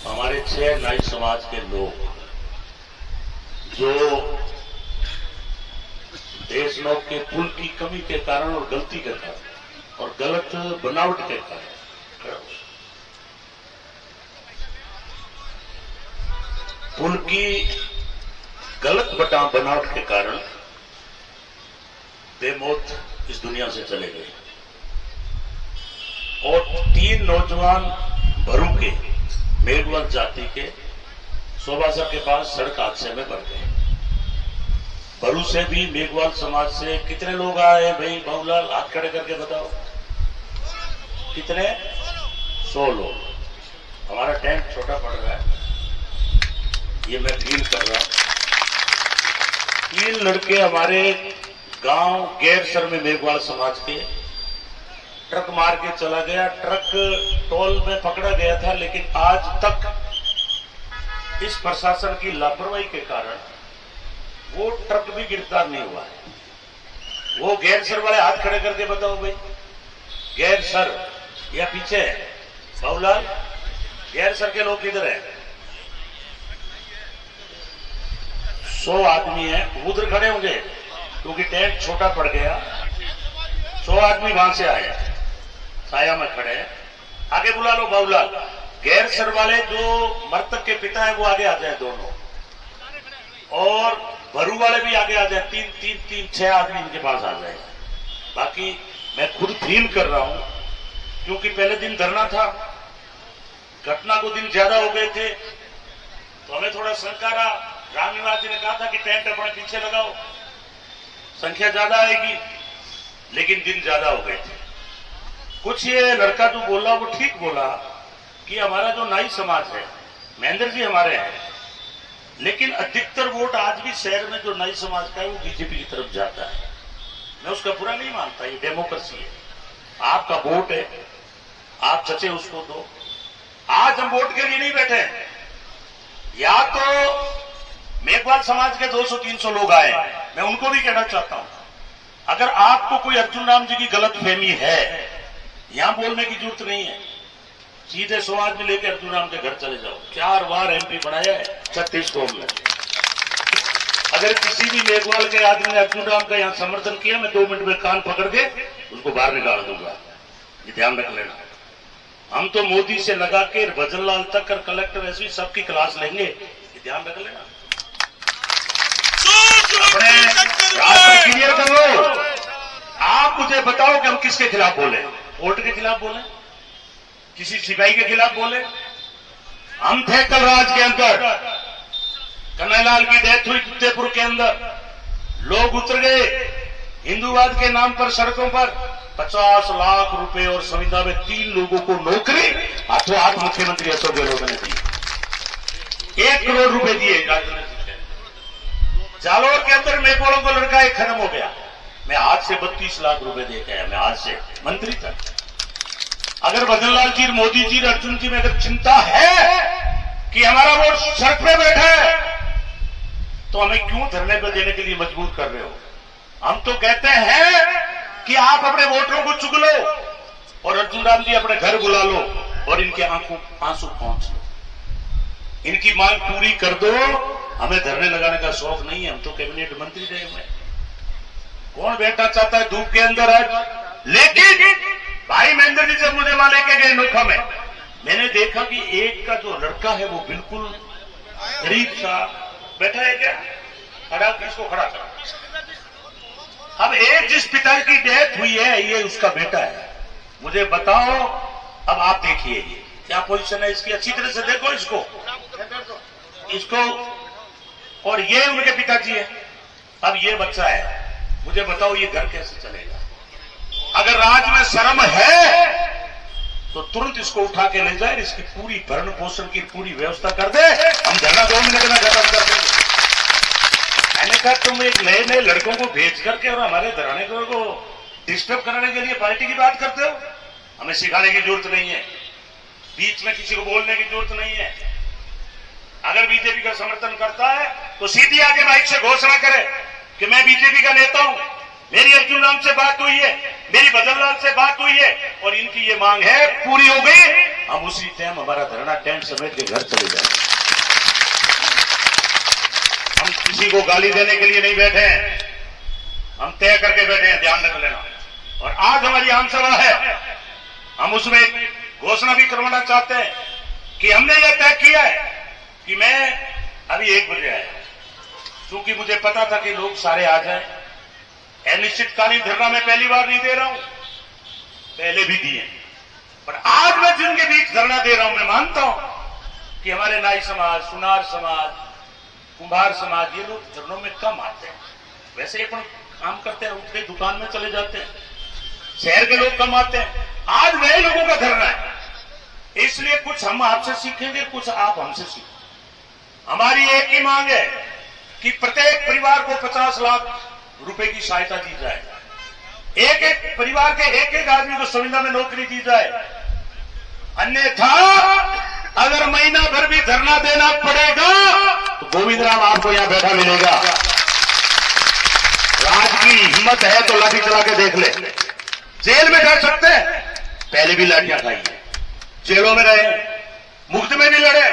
हमारे 6 नाई समाज के लोग जो देशनोक के पुल की कमी के कारण और गलती के कारण और गलत बनावट के कारण पुल की गलत बनावट के कारण बेमौत इस दुनिया से चले गए और 3 नौजवान भरू के मेघवाल जाति के सोबासर के पास सड़क हादसे में मर गए। भरू से भी मेघवाल समाज से कितने लोग आए भाई? बाबूलाल हाथ खड़े करके बताओ कितने? 100 लोग। हमारा टेंट छोटा पड़ रहा है, ये मैं फील कर रहा हूं। 3 लड़के हमारे गांव गैरसर में मेघवाल समाज के ट्रक मार के चला गया। ट्रक टोल में पकड़ा गया था, लेकिन आज तक इस प्रशासन की लापरवाही के कारण वो ट्रक भी गिरफ्तार नहीं हुआ है। वो गैरसर वाले हाथ खड़े करके बताओ भाई, गैरसर या पीछे बाबूलाल, गैरसर के लोग किधर है? 100 आदमी है, उधर खड़े होंगे क्योंकि टेंट छोटा पड़ गया। 100 आदमी वहां से आए, साया में खड़े हैं। आगे बुला लो बाबूलाल। गैरसर वाले जो मृतक के पिता है वो आगे आ जाए दोनों, और भरू वाले भी आगे आ जाए। 6 आदमी इनके पास आ जाए। बाकी मैं खुद फील कर रहा हूं क्योंकि पहले दिन धरना था, घटना को दिन ज्यादा हो गए थे तो हमें थोड़ा शंका रहा। राम निवास जी ने कहा था कि टेंट अपने पीछे लगाओ, संख्या ज्यादा आएगी, लेकिन दिन ज्यादा हो गए थे। कुछ ये लड़का जो बोला वो ठीक बोला कि हमारा जो नाई समाज है, महेंद्र जी हमारे हैं, लेकिन अधिकतर वोट आज भी शहर में जो नाई समाज का है वो बीजेपी की तरफ जाता है। मैं उसका बुरा नहीं मानता, ये डेमोक्रेसी है, आपका वोट है, आप चचे उसको दो। आज हम वोट के लिए नहीं बैठे, या तो मेघवाल समाज के 200-300 लोग आए, मैं उनको भी कहना चाहता हूं, अगर आपको कोई अर्जुन राम जी की गलतफहमी है, यहां बोलने की जरूरत नहीं है, सीधे 100 आदमी लेकर अर्जुन राम के घर चले जाओ। 4 बार एमपी बनाया है 36 कौम में। अगर किसी भी मेघवाल के आदमी ने अर्जुन राम का यहां समर्थन किया, मैं 2 मिनट में कान पकड़ के उसको बाहर निकाल दूंगा, ये ध्यान रख लेना। हम तो मोदी से लगा के भजनलाल तक और कलेक्टर एसपी सबकी क्लास लेंगे, ये ध्यान रख लेना। अपने रास्ता क्लियर कर लो। आप मुझे बताओ कि हम किसके खिलाफ बोले? कोर्ट के खिलाफ बोले? किसी सिपाही के खिलाफ बोले? हम थे कल राज के अंदर, कन्हैयालाल की डेथ हुई फतेहपुर के अंदर, लोग उतर गए हिंदूवाद के नाम पर सड़कों पर। 50 लाख रुपए और संविदा में 3 लोगों को नौकरी हाथों हाथ मुख्यमंत्री अशोक गहलोत ने दी। 1 करोड़ रुपए दिए। जालोर के अंदर मेघवालों को लड़का एक खत्म हो गया, मैं आज से 32 लाख रुपए दे के आया, मैं आज से मंत्री था। अगर भजनलाल जी, मोदी जी, अर्जुन जी में अगर चिंता है कि हमारा वोट सड़क पे बैठा है, तो हमें क्यों धरने पर देने के लिए मजबूर कर रहे हो? हम तो कहते हैं कि आप अपने वोटरों को चुग लो और अर्जुन राम जी अपने घर बुला लो और इनके आंखों आंसू पहुंच लो, इनकी मांग पूरी कर दो। हमें धरने लगाने का शौक नहीं है, हम तो कैबिनेट मंत्री रहे हुए। कौन बैठना चाहता है धूप के अंदर आज? लेकिन भाई महेंद्र जी जब मुझे वहां लेके गए नोखा में, मैंने देखा कि एक का जो लड़का है वो बिल्कुल गरीब सा बैठा है। क्या खड़ा? किसको खड़ा करा? अब एक जिस पिता की डेथ हुई है, ये उसका बेटा है। मुझे बताओ, अब आप देखिए ये क्या पोजीशन है इसकी, अच्छी तरह से देखो इसको, और ये उनके पिताजी है। अब ये बच्चा है, मुझे बताओ ये घर कैसे चलेगा? अगर राज में शर्म है तो तुरंत इसको उठा के ले जाए, इसकी पूरी भरण पोषण की पूरी व्यवस्था कर दे। हम धरना 2 मिनट में खत्म कर देंगे। मैंने कहा तुम एक नए लड़कों को भेज करके और हमारे धरने को डिस्टर्ब कराने के लिए पार्टी की बात करते हो? हमें सिखाने की जरूरत नहीं है, बीच में किसी को बोलने की जरूरत नहीं है। अगर बीजेपी का समर्थन करता है तो सीधी आके माइक से घोषणा करे कि मैं बीजेपी का नेता हूं, मेरी अर्जुन राम से बात हुई है, मेरी भजनलाल से बात हुई है और इनकी ये मांग है, पूरी हो गई। हम उसी टाइम हमारा धरना टेंट समेट के घर चले जाए। हम किसी को गाली देने के लिए नहीं बैठे हैं, हम तय करके बैठे हैं, ध्यान रख लेना। और आज हमारी आम सभा है, हम उसमें घोषणा भी करवाना चाहते हैं कि हमने यह तय किया है कि मैं अभी 1 बजे आया, क्योंकि मुझे पता था कि लोग सारे आ जाए। अनिश्चितकालीन धरना मैं पहली बार नहीं दे रहा हूं, पहले भी दिए, पर आज मैं जिनके बीच धरना दे रहा हूं, मैं मानता हूं कि हमारे नाई समाज, सुनार समाज, कुंभार समाज, ये लोग धरनों में कम आते हैं। वैसे अपन काम करते हैं, उठते दुकान में चले जाते हैं, शहर के लोग कम आते हैं। आज नए लोगों का धरना है, इसलिए कुछ हम आपसे सीखेंगे, कुछ आप हमसे सीखेंगे। हमारी एक ही मांग है कि प्रत्येक परिवार को 50 लाख रुपए की सहायता दी जाए, एक एक परिवार के एक एक आदमी को संविदा में नौकरी दी जाए। अन्यथा अगर महीना भर भी धरना देना पड़ेगा तो गोविंद राम आपको यहां बैठा मिलेगा। राज की हिम्मत है तो लाठी चला के देख ले, जेल में जा सकते हैं, पहले भी लाठियां खाई है, जेलों में रहे, मुफ्त में भी लड़े,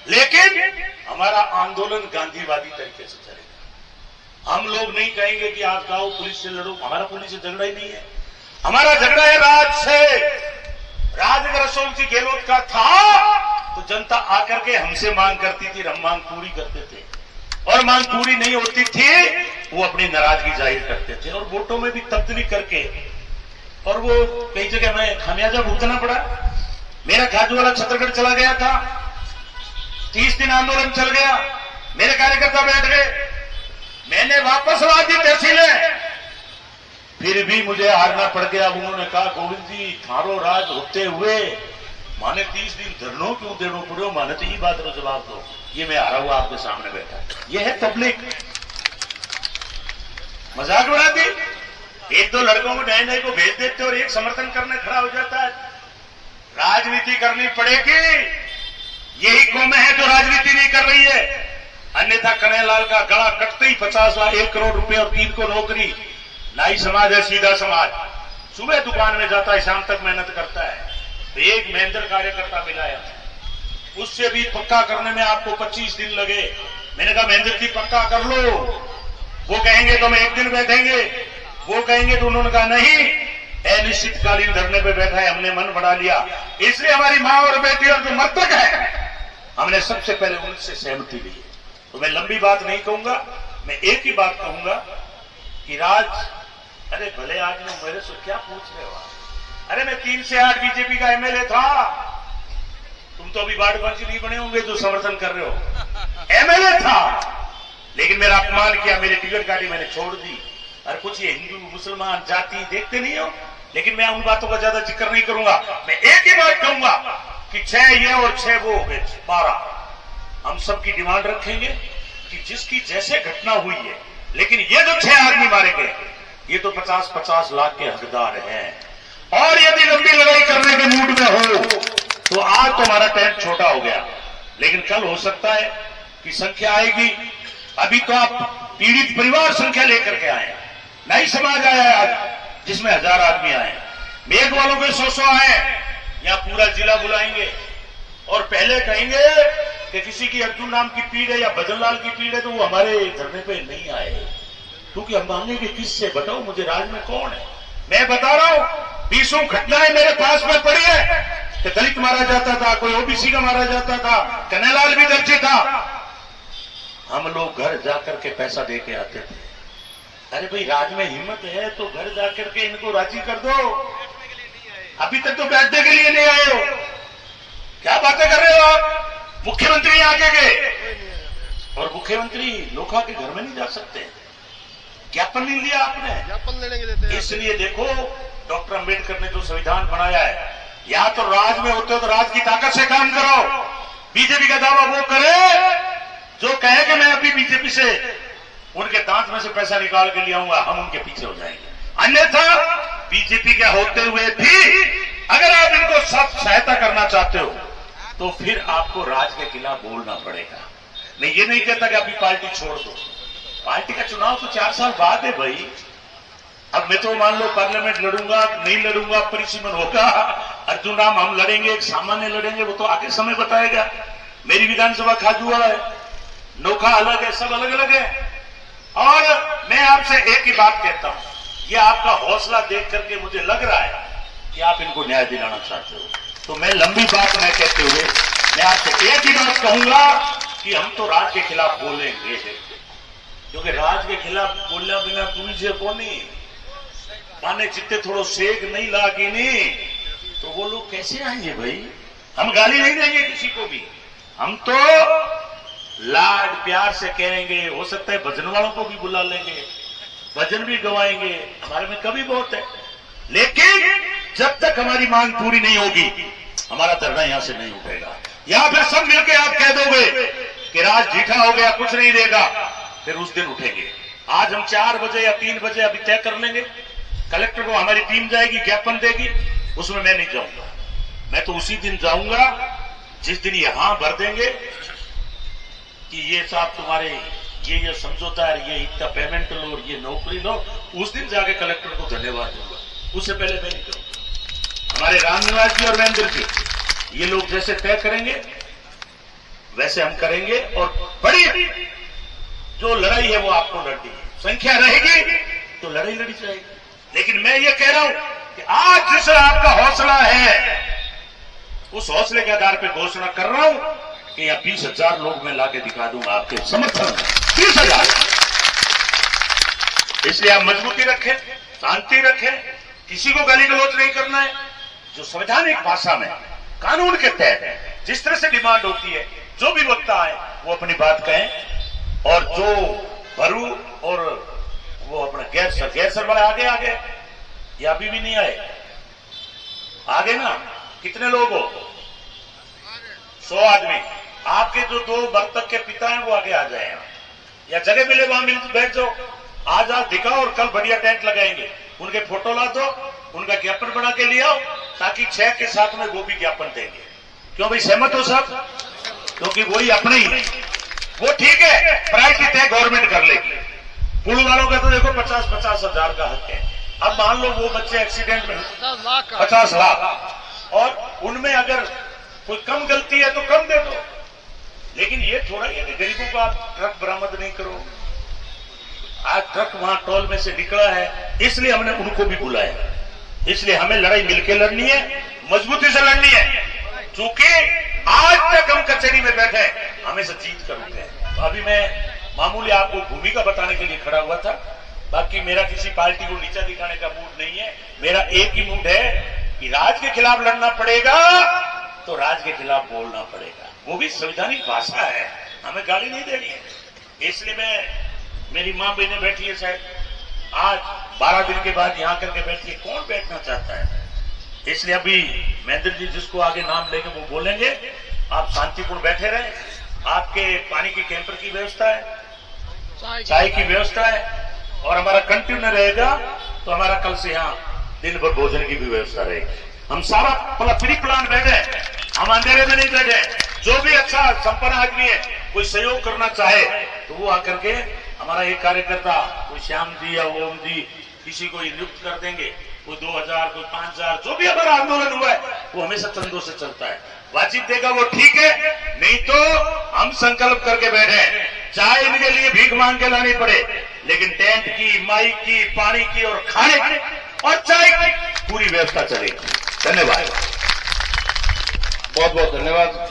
लेकिन हमारा आंदोलन गांधीवादी तरीके से चलेगा। हम लोग नहीं कहेंगे कि आप जाओ पुलिस से लड़ो, हमारा पुलिस से झगड़ा ही नहीं है, हमारा झगड़ा है राज से। राज अगर अशोक जी गहलोत का था तो जनता आकर के हमसे मांग करती थी, हम मांग पूरी करते थे, और मांग पूरी नहीं होती थी वो अपनी नाराजगी जाहिर करते थे, और वोटों में भी तब्दीली करके, और वो कई जगह में खामियाजा भुगतना पड़ा। मेरा खाजूवाला छत्तीसगढ़ चला गया था, 30 दिन आंदोलन चल गया, मेरे कार्यकर्ता बैठ गए, मैंने वापस ला दी तहसीलें, फिर भी मुझे हारना पड़ गया। उन्होंने कहा गोविंद जी थारो राज होते हुए माने 30 दिन धरनों क्यों देनो पड़ो, माने तो ये बात का जवाब दो, ये मैं हारा हुआ आपके सामने बैठा। ये है पब्लिक, मजाक उड़ाती, 1-2 लड़कों को नए नए को भेज देते और एक समर्थन करने खड़ा हो जाता है। राजनीति करनी पड़ेगी, यही कौम है जो राजनीति नहीं कर रही है, अन्यथा कन्हैयालाल का गला कटते ही 50 लाख 1 करोड़ रुपए और 3 को नौकरी। नाई समाज है सीधा समाज, सुबह दुकान में जाता है, शाम तक मेहनत करता है। तो एक महेंद्र कार्यकर्ता मिलाया, उससे भी पक्का करने में आपको 25 दिन लगे। मैंने कहा महेंद्र जी पक्का कर लो, वो कहेंगे तो हम 1 दिन बैठेंगे, वो कहेंगे तो उन्होंने कहा नहीं, अनिश्चितकालीन धरने पे बैठा है, हमने मन बढ़ा लिया। इसलिए हमारी मां और बेटी और जो मृतक है, हमने सबसे पहले उनसे सहमति ली। तो मैं लंबी बात नहीं कहूंगा, मैं एक ही बात कहूंगा कि राज, अरे भले आज में मेरे से क्या पूछ रहे हो? अरे मैं 3 से 8 बीजेपी का एमएलए था, तुम तो अभी वार्ड पंच नहीं बने होंगे जो समर्थन कर रहे हो। एमएलए था, लेकिन मेरा अपमान किया, मेरी टिकट काटी, मैंने छोड़ दी। अरे कुछ ये हिंदू मुसलमान जाति देखते नहीं हो, लेकिन मैं उन बातों का ज्यादा जिक्र नहीं करूंगा। मैं एक ही बात कहूंगा कि 6 ये और 6 वो हो गए 12। हम सबकी डिमांड रखेंगे कि जिसकी जैसे घटना हुई है, लेकिन ये जो 6 आदमी मारे गए, ये तो 50-50 लाख के हकदार हैं। और यदि लंबी लड़ाई करने के मूड में हो तो आज तो हमारा टेंट छोटा हो गया, लेकिन कल हो सकता है कि संख्या आएगी। अभी तो आप पीड़ित परिवार संख्या लेकर के आए, नई समाज आया है आज, जिसमें 1000 आदमी आए, मेघ वालों के 100 आए, यहां पूरा जिला बुलाएंगे और पहले कहेंगे कि किसी की अर्जुन नाम की पीड़ है या भजनलाल की पीड़ है तो वो हमारे धरने पे नहीं आए, क्योंकि हम मांगेंगे किससे, बताओ मुझे राज में कौन है। मैं बता रहा हूं 20 घटनाएं मेरे पास में पड़ी है कि दलित मारा जाता था, कोई ओबीसी का मारा जाता था, कन्हैयालाल भी दर्जी था। हम लोग घर जाकर के पैसा दे के आते थे। अरे भाई राज में हिम्मत है तो घर जाकर के इनको राजी कर दो, अभी तक तो बैठने के लिए नहीं आए हो, क्या बातें कर रहे हो आप? मुख्यमंत्री आगे गए और मुख्यमंत्री लोखा के घर में नहीं जा सकते, ज्ञापन नहीं लिया आपने, ज्ञापन लेने के देते हैं। इसलिए देखो डॉक्टर अंबेडकर ने जो संविधान बनाया है, या तो राज में होते हो तो राज की ताकत से काम करो। बीजेपी का दावा वो करे जो कहे कि मैं अभी बीजेपी से उनके दांत में से पैसा निकाल के ले आऊंगा, हम उनके पीछे हो जाएंगे। अन्यथा बीजेपी के होते हुए भी अगर आप इनको सब सहायता करना चाहते हो तो फिर आपको राज के खिलाफ बोलना पड़ेगा। मैं ये नहीं कहता कि अभी पार्टी छोड़ दो, पार्टी का चुनाव तो 4 साल बाद है भाई, अब मैं तो मान लो पार्लियामेंट लड़ूंगा नहीं लड़ूंगा परिसीमन होगा, अर्जुन राम हम लड़ेंगे एक सामान्य लड़ेंगे, वो तो आगे समय बताएगा। मेरी विधानसभा खाजुआ है, नोखा अलग है, सब अलग अलग है। और मैं आपसे एक ही बात कहता हूं, ये आपका हौसला देख करके मुझे लग रहा है कि आप इनको न्याय दिलाना चाहते हो। तो मैं लंबी बात न कहते हुए मैं आपसे एक ही बात कहूंगा कि हम तो राज के खिलाफ बोलेंगे, क्योंकि राज के खिलाफ बोलने बिना तुझे को नहीं माने जितने थोड़ो सेक नहीं लागी नहीं तो वो लोग कैसे आएंगे भाई। हम गाली नहीं देंगे किसी को भी, हम तो लाड प्यार से कहेंगे, हो सकता है भजन वालों को भी बुला लेंगे, भजन भी गवाएंगे, हमारे में कभी बहुत है। लेकिन जब तक हमारी मांग पूरी नहीं होगी हमारा धरना यहां से नहीं उठेगा। या फिर सब मिलकर आप कह दोगे कि राज जीठा हो गया कुछ नहीं देगा, फिर उस दिन उठेंगे। आज हम 4 बजे या 3 बजे अभी तय कर लेंगे, कलेक्टर को हमारी टीम जाएगी, ज्ञापन देगी, उसमें मैं नहीं जाऊंगा। मैं तो उसी दिन जाऊंगा जिस दिन यहां भर देंगे कि ये साहब तुम्हारे ये समझौता है, ये इतना पेमेंट लो और ये नौकरी लो, उस दिन जाके कलेक्टर को धन्यवाद दूंगा, उससे पहले मैं नहीं करूंगा। हमारे रामनिवास जी और महेंद्र जी ये लोग जैसे तय करेंगे वैसे हम करेंगे, और बड़ी जो लड़ाई है वो आपको लड़नी है, संख्या रहेगी तो लड़ाई लड़ी जाएगी। लेकिन मैं ये कह रहा हूं कि आज जिस आपका हौसला है उस हौसले के आधार पर घोषणा कर रहा हूं कि यहां 20,000 लोग मैं लाके दिखा दूंगा आपके समर्थन, 30,000। इसलिए आप मजबूती रखें, शांति रखें, किसी को गाली गलौज नहीं करना है। जो संवैधानिक भाषा में कानून के तहत जिस तरह से डिमांड होती है, जो भी वक्ता है वो अपनी बात कहें, और जो भरू और वो अपना गैर वाले आगे ये अभी भी नहीं आए, आगे ना कितने लोग हो, 100 आदमी। आपके जो 2 मृतक के पिता हैं वो आगे आ जाए, या जगह मिले वहां मिल बैठ जाओ, आज दिखाओ और कल बढ़िया टेंट लगाएंगे, उनके फोटो ला दो, उनका ज्ञापन बना के ले आओ, ताकि 6 के साथ में वो भी ज्ञापन देंगे। क्यों भाई, सहमत हो सब? क्योंकि वही अपने ही, वो ठीक है, प्राइवेटी तय गवर्नमेंट कर लेगी। पुल वालों का तो देखो 50-50 हजार का हक है। अब मान लो वो बच्चे एक्सीडेंट में 50 लाख, और उनमें अगर कोई कम गलती है तो कम दे दो, लेकिन ये थोड़ा ही है कि गरीबों को आप ट्रक बरामद नहीं करो। आज ट्रक वहां टोल में से निकला है, इसलिए हमने उनको भी बुलाया। इसलिए हमें लड़ाई मिलकर लड़नी है, मजबूती से लड़नी है, क्योंकि आज तक हम कचहरी में बैठे हमेशा जीत कर उठे। तो अभी मैं मामूली आपको भूमिका बताने के लिए खड़ा हुआ था, बाकी मेरा किसी पार्टी को नीचा दिखाने का मूड नहीं है। मेरा एक ही मूड है कि राज के खिलाफ लड़ना पड़ेगा तो राज के खिलाफ बोलना पड़ेगा, वो भी संवैधानिक भाषा है, हमें गाली नहीं देनी है। इसलिए मेरी मां बहने बैठी है, शायद आज 12 दिन के बाद यहां करके बैठी है, कौन बैठना चाहता है? इसलिए अभी महेंद्र जी जिसको आगे नाम लेके वो बोलेंगे, आप शांतिपूर्ण बैठे रहे। आपके पानी की कैंपर की व्यवस्था है, चाय की व्यवस्था है, और हमारा कंटिन्यू रहेगा, तो हमारा कल से यहाँ दिन भर भोजन की भी व्यवस्था रहेगी। हम सारा प्री प्लान बैठे, हम अंधेरे में नहीं बैठे। जो भी अच्छा संपन्न आदमी है, कोई सहयोग करना चाहे तो वो आकर के हमारा एक कार्यकर्ता, कोई श्याम जी या ओम जी, किसी को नियुक्त कर देंगे, कोई 2,000 कोई 5,000, जो भी हमारा आंदोलन हुआ है वो हमेशा चंदों से चलता है। वाजिब देगा वो ठीक है, नहीं तो हम संकल्प करके बैठे, चाहे इनके लिए भीख मांग के लानी पड़े, लेकिन टेंट की, माइक की, पानी की और खाने की और चाय की पूरी व्यवस्था चलेगी। धन्यवाद, बहुत बहुत धन्यवाद।